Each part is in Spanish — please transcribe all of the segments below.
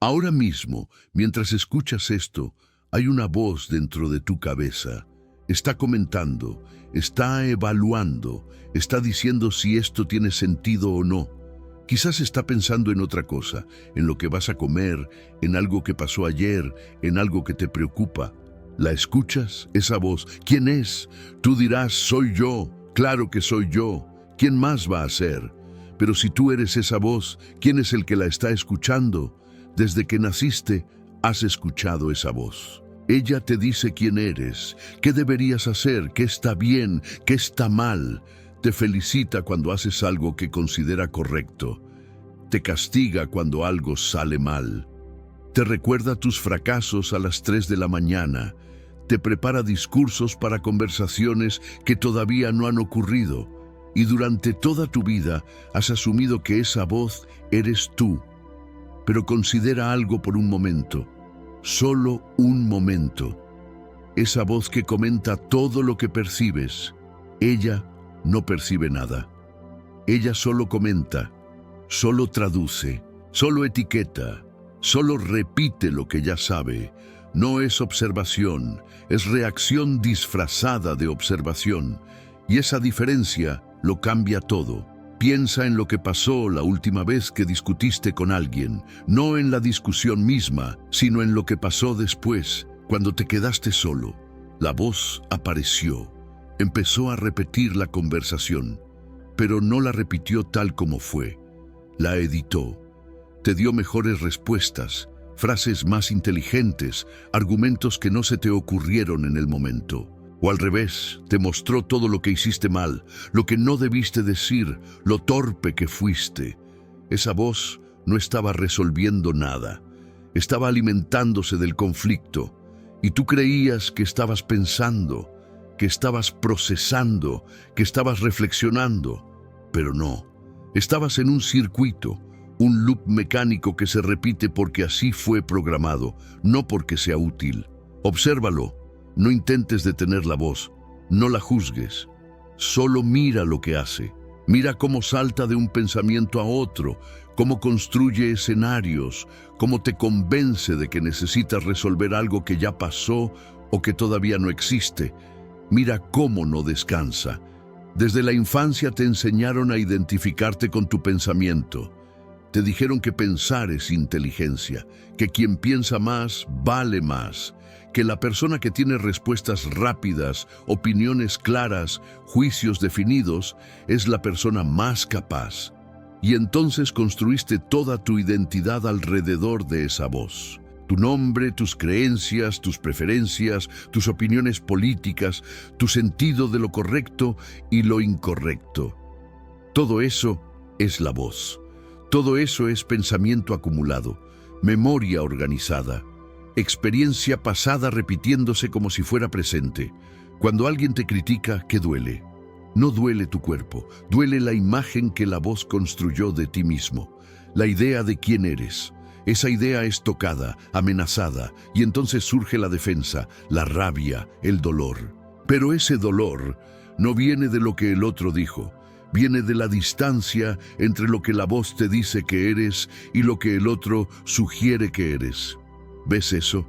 Ahora mismo, mientras escuchas esto, hay una voz dentro de tu cabeza. Está comentando, está evaluando, está diciendo si esto tiene sentido o no. Quizás está pensando en otra cosa, en lo que vas a comer, en algo que pasó ayer, en algo que te preocupa. ¿La escuchas? Esa voz. ¿Quién es? Tú dirás, soy yo. Claro que soy yo. ¿Quién más va a ser? Pero si tú eres esa voz, ¿quién es el que la está escuchando? Desde que naciste, has escuchado esa voz. Ella te dice quién eres, qué deberías hacer, qué está bien, qué está mal. Te felicita cuando haces algo que considera correcto. Te castiga cuando algo sale mal. Te recuerda tus fracasos a las 3 de la mañana. Te prepara discursos para conversaciones que todavía no han ocurrido. Y durante toda tu vida has asumido que esa voz eres tú. Pero considera algo por un momento. Solo un momento. Esa voz que comenta todo lo que percibes, ella no percibe nada. Ella solo comenta, solo traduce, solo etiqueta, solo repite lo que ya sabe. No es observación, es reacción disfrazada de observación. Y esa diferencia lo cambia todo. Piensa en lo que pasó la última vez que discutiste con alguien, no en la discusión misma, sino en lo que pasó después, cuando te quedaste solo. La voz apareció, empezó a repetir la conversación, pero no la repitió tal como fue. La editó, te dio mejores respuestas, frases más inteligentes, argumentos que no se te ocurrieron en el momento. O al revés, te mostró todo lo que hiciste mal, lo que no debiste decir, lo torpe que fuiste. Esa voz no estaba resolviendo nada, estaba alimentándose del conflicto, y tú creías que estabas pensando, que estabas procesando, que estabas reflexionando, pero no. Estabas en un circuito, un loop mecánico que se repite porque así fue programado, no porque sea útil. Obsérvalo. No intentes detener la voz, no la juzgues, solo mira lo que hace. Mira cómo salta de un pensamiento a otro, cómo construye escenarios, cómo te convence de que necesitas resolver algo que ya pasó o que todavía no existe. Mira cómo no descansa. Desde la infancia te enseñaron a identificarte con tu pensamiento. Te dijeron que pensar es inteligencia, que quien piensa más vale más, que la persona que tiene respuestas rápidas, opiniones claras, juicios definidos, es la persona más capaz. Y entonces construiste toda tu identidad alrededor de esa voz. Tu nombre, tus creencias, tus preferencias, tus opiniones políticas, tu sentido de lo correcto y lo incorrecto. Todo eso es la voz. Todo eso es pensamiento acumulado, memoria organizada, experiencia pasada repitiéndose como si fuera presente. Cuando alguien te critica, ¿qué duele? No duele tu cuerpo, duele la imagen que la voz construyó de ti mismo, la idea de quién eres. Esa idea es tocada, amenazada, y entonces surge la defensa, la rabia, el dolor. Pero ese dolor no viene de lo que el otro dijo, viene de la distancia entre lo que la voz te dice que eres y lo que el otro sugiere que eres. ¿Ves eso?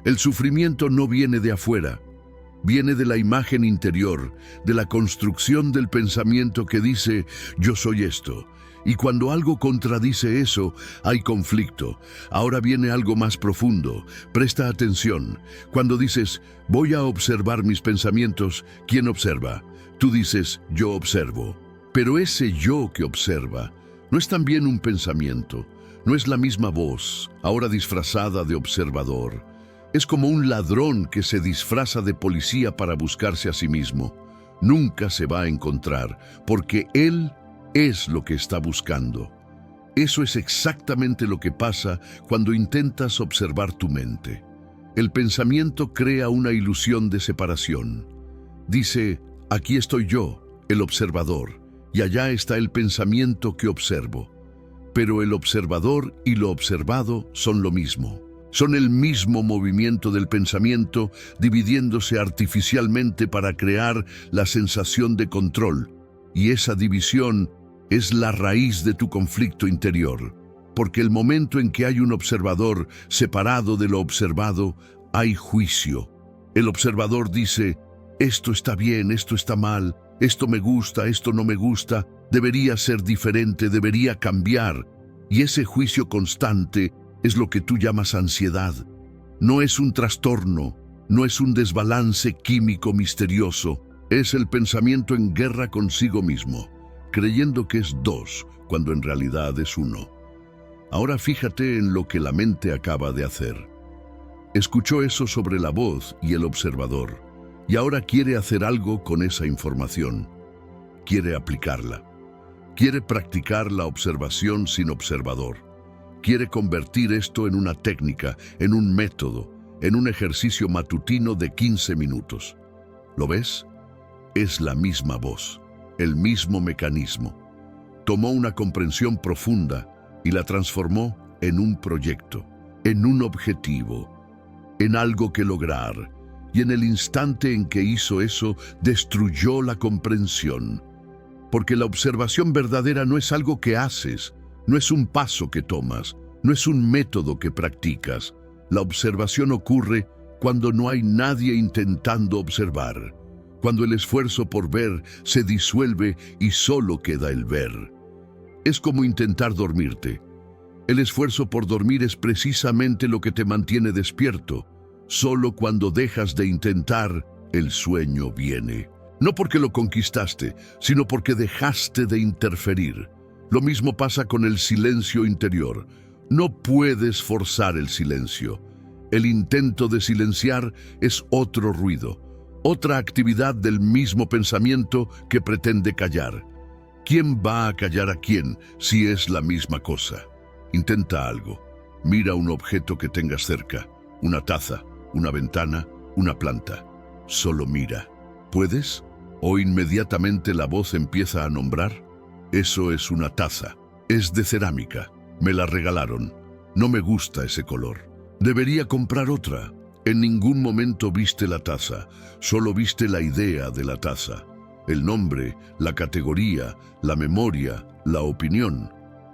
El sufrimiento no viene de afuera, viene de la imagen interior, de la construcción del pensamiento que dice, yo soy esto. Y cuando algo contradice eso, hay conflicto. Ahora viene algo más profundo. Presta atención. Cuando dices, voy a observar mis pensamientos, ¿quién observa? Tú dices, yo observo. Pero ese yo que observa no es también un pensamiento. No es la misma voz, ahora disfrazada de observador. Es como un ladrón que se disfraza de policía para buscarse a sí mismo. Nunca se va a encontrar, porque él es lo que está buscando. Eso es exactamente lo que pasa cuando intentas observar tu mente. El pensamiento crea una ilusión de separación. Dice, aquí estoy yo, el observador, y allá está el pensamiento que observo. Pero el observador y lo observado son lo mismo. Son el mismo movimiento del pensamiento dividiéndose artificialmente para crear la sensación de control. Y esa división es la raíz de tu conflicto interior. porque el momento en que hay un observador separado de lo observado, hay juicio. El observador dice, esto está bien, esto está mal, esto me gusta, esto no me gusta, debería ser diferente, debería cambiar. Y ese juicio constante es lo que tú llamas ansiedad. No es un trastorno, no es un desbalance químico misterioso, es el pensamiento en guerra consigo mismo, creyendo que es dos, cuando en realidad es uno. Ahora fíjate en lo que la mente acaba de hacer. Escuchó eso sobre la voz y el observador, y ahora quiere hacer algo con esa información. Quiere aplicarla. Quiere practicar la observación sin observador. Quiere convertir esto en una técnica, en un método, en un ejercicio matutino de 15 minutos. ¿Lo ves? Es la misma voz, el mismo mecanismo. Tomó una comprensión profunda y la transformó en un proyecto, en un objetivo, en algo que lograr. Y en el instante en que hizo eso, destruyó la comprensión. Porque la observación verdadera no es algo que haces, no es un paso que tomas, no es un método que practicas. La observación ocurre cuando no hay nadie intentando observar, cuando el esfuerzo por ver se disuelve y solo queda el ver. Es como intentar dormirte. El esfuerzo por dormir es precisamente lo que te mantiene despierto. Solo cuando dejas de intentar, el sueño viene. No porque lo conquistaste, sino porque dejaste de interferir. Lo mismo pasa con el silencio interior. No puedes forzar el silencio. El intento de silenciar es otro ruido, otra actividad del mismo pensamiento que pretende callar. ¿Quién va a callar a quién si es la misma cosa? Intenta algo. Mira un objeto que tengas cerca, una taza, una ventana, una planta. Solo mira. ¿Puedes? ¿O inmediatamente la voz empieza a nombrar? Eso es una taza. Es de cerámica. Me la regalaron. No me gusta ese color. Debería comprar otra. En ningún momento viste la taza. Solo viste la idea de la taza. El nombre, la categoría, la memoria, la opinión.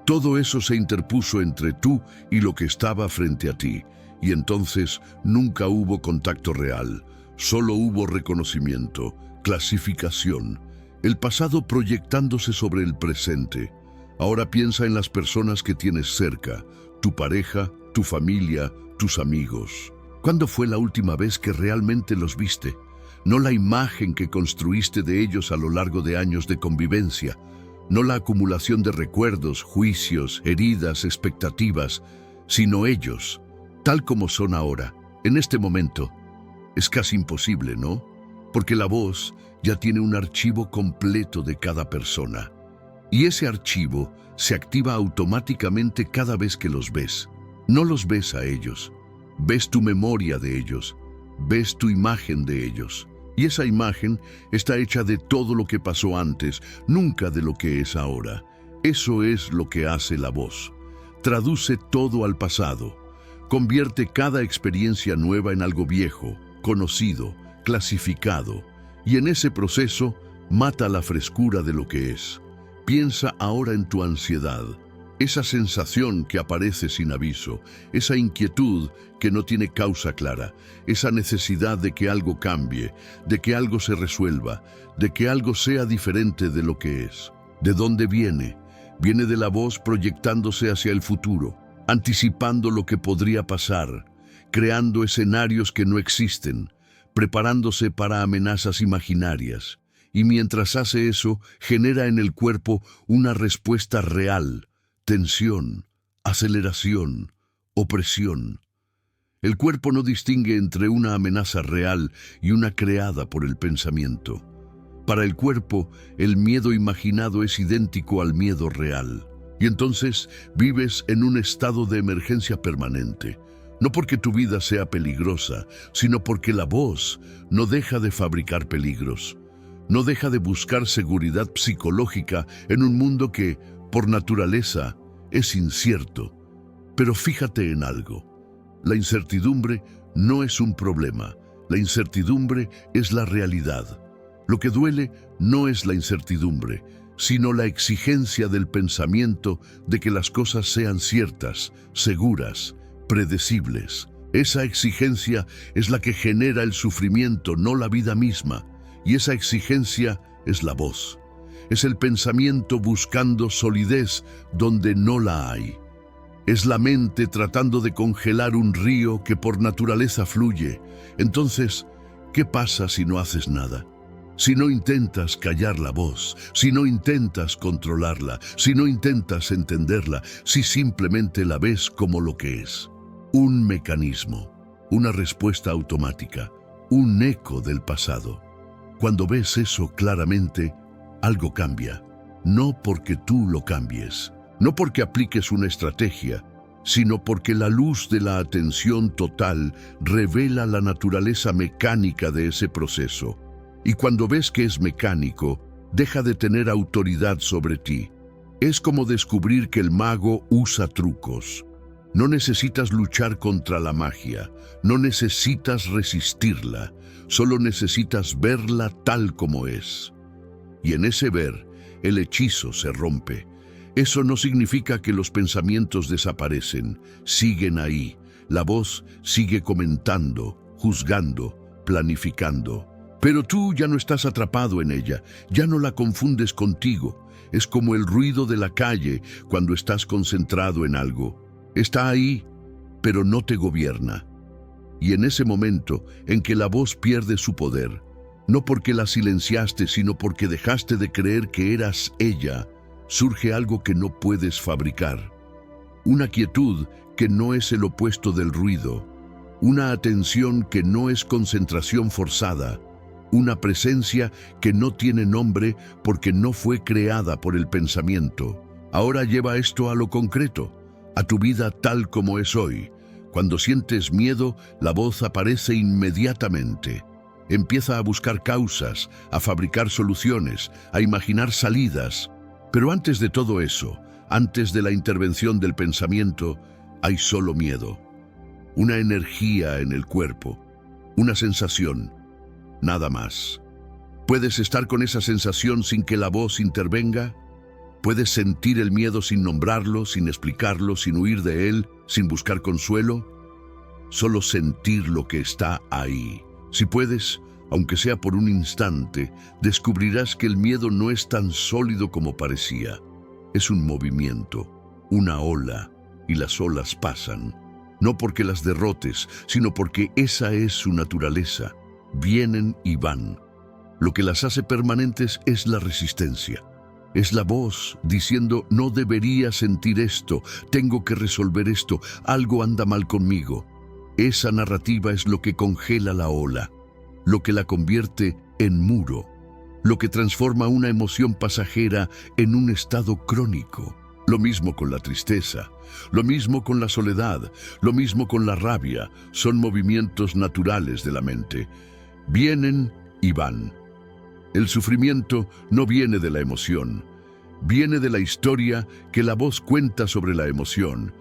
Todo eso se interpuso entre tú y lo que estaba frente a ti. Y entonces nunca hubo contacto real. Solo hubo reconocimiento, clasificación. El pasado proyectándose sobre el presente. Ahora piensa en las personas que tienes cerca, tu pareja, tu familia, tus amigos. ¿Cuándo fue la última vez que realmente los viste? No la imagen que construiste de ellos a lo largo de años de convivencia, no la acumulación de recuerdos, juicios, heridas, expectativas, sino ellos, tal como son ahora, en este momento. Es casi imposible, ¿no? Porque la voz ya tiene un archivo completo de cada persona. Y ese archivo se activa automáticamente cada vez que los ves. No los ves a ellos, ves tu memoria de ellos, ves tu imagen de ellos. Y esa imagen está hecha de todo lo que pasó antes, nunca de lo que es ahora. Eso es lo que hace la voz. Traduce todo al pasado. Convierte cada experiencia nueva en algo viejo, conocido, clasificado. Y en ese proceso mata la frescura de lo que es. Piensa ahora en tu ansiedad. Esa sensación que aparece sin aviso, esa inquietud que no tiene causa clara, esa necesidad de que algo cambie, de que algo se resuelva, de que algo sea diferente de lo que es. ¿De dónde viene? Viene de la voz proyectándose hacia el futuro, anticipando lo que podría pasar, creando escenarios que no existen, preparándose para amenazas imaginarias. Y mientras hace eso, genera en el cuerpo una respuesta real. Tensión, aceleración, opresión. El cuerpo no distingue entre una amenaza real y una creada por el pensamiento. Para el cuerpo, el miedo imaginado es idéntico al miedo real. Y entonces vives en un estado de emergencia permanente. No porque tu vida sea peligrosa, sino porque la voz no deja de fabricar peligros. No deja de buscar seguridad psicológica en un mundo que, por naturaleza, es incierto. Pero fíjate en algo. La incertidumbre no es un problema. La incertidumbre es la realidad. Lo que duele no es la incertidumbre, sino la exigencia del pensamiento de que las cosas sean ciertas, seguras, predecibles. Esa exigencia es la que genera el sufrimiento, no la vida misma, y esa exigencia es la voz. Es el pensamiento buscando solidez donde no la hay. Es la mente tratando de congelar un río que por naturaleza fluye. Entonces, ¿qué pasa si no haces nada? Si no intentas callar la voz, si no intentas controlarla, si no intentas entenderla, si simplemente la ves como lo que es. Un mecanismo, una respuesta automática, un eco del pasado. Cuando ves eso claramente, algo cambia. No porque tú lo cambies, no porque apliques una estrategia, sino porque la luz de la atención total revela la naturaleza mecánica de ese proceso. Y cuando ves que es mecánico, deja de tener autoridad sobre ti. Es como descubrir que el mago usa trucos. No necesitas luchar contra la magia, no necesitas resistirla, solo necesitas verla tal como es. Y en ese ver, el hechizo se rompe. Eso no significa que los pensamientos desaparecen, siguen ahí. La voz sigue comentando, juzgando, planificando. Pero tú ya no estás atrapado en ella, ya no la confundes contigo. Es como el ruido de la calle cuando estás concentrado en algo. Está ahí, pero no te gobierna. Y en ese momento en que la voz pierde su poder, no porque la silenciaste, sino porque dejaste de creer que eras ella, surge algo que no puedes fabricar. Una quietud que no es el opuesto del ruido, una atención que no es concentración forzada, una presencia que no tiene nombre porque no fue creada por el pensamiento. Ahora lleva esto a lo concreto, a tu vida tal como es hoy. Cuando sientes miedo, la voz aparece inmediatamente. Empieza a buscar causas, a fabricar soluciones, a imaginar salidas. Pero antes de todo eso, antes de la intervención del pensamiento, hay solo miedo. Una energía en el cuerpo, una sensación. Nada más. ¿Puedes estar con esa sensación sin que la voz intervenga? ¿Puedes sentir el miedo sin nombrarlo, sin explicarlo, sin huir de él, sin buscar consuelo? Solo sentir lo que está ahí. Si puedes, aunque sea por un instante, descubrirás que el miedo no es tan sólido como parecía. Es un movimiento, una ola, y las olas pasan. No porque las derrotes, sino porque esa es su naturaleza. Vienen y van. Lo que las hace permanentes es la resistencia. Es la voz diciendo, no debería sentir esto, tengo que resolver esto, algo anda mal conmigo. Esa narrativa es lo que congela la ola, lo que la convierte en muro, lo que transforma una emoción pasajera en un estado crónico. Lo mismo con la tristeza, lo mismo con la soledad, lo mismo con la rabia, son movimientos naturales de la mente. Vienen y van. El sufrimiento no viene de la emoción, viene de la historia que la voz cuenta sobre la emoción,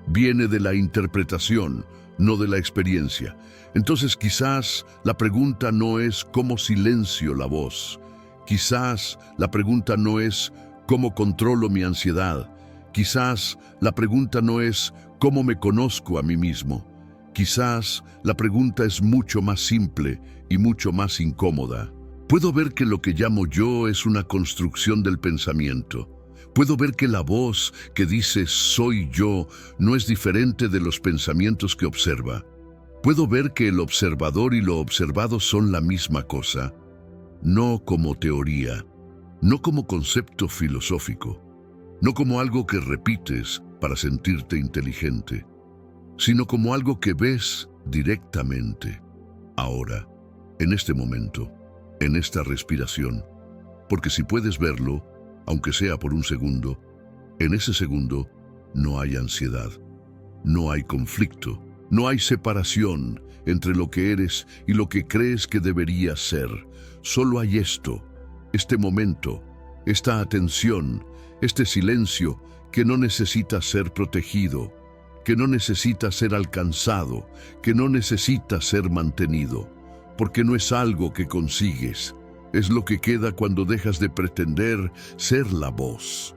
viene de la interpretación, no de la experiencia. Entonces quizás la pregunta no es cómo silencio la voz, quizás la pregunta no es cómo controlo mi ansiedad, quizás la pregunta no es cómo me conozco a mí mismo, quizás la pregunta es mucho más simple y mucho más incómoda. Puedo ver que lo que llamo yo es una construcción del pensamiento. Puedo ver que la voz que dice soy yo no es diferente de los pensamientos que observa. Puedo ver que el observador y lo observado son la misma cosa, no como teoría, no como concepto filosófico, no como algo que repites para sentirte inteligente, sino como algo que ves directamente, ahora, en este momento, en esta respiración. Porque si puedes verlo, aunque sea por un segundo, en ese segundo no hay ansiedad, no hay conflicto, no hay separación entre lo que eres y lo que crees que deberías ser. Solo hay esto, este momento, esta atención, este silencio que no necesita ser protegido, que no necesita ser alcanzado, que no necesita ser mantenido, porque no es algo que consigues, Es lo que queda cuando dejas de pretender ser la voz.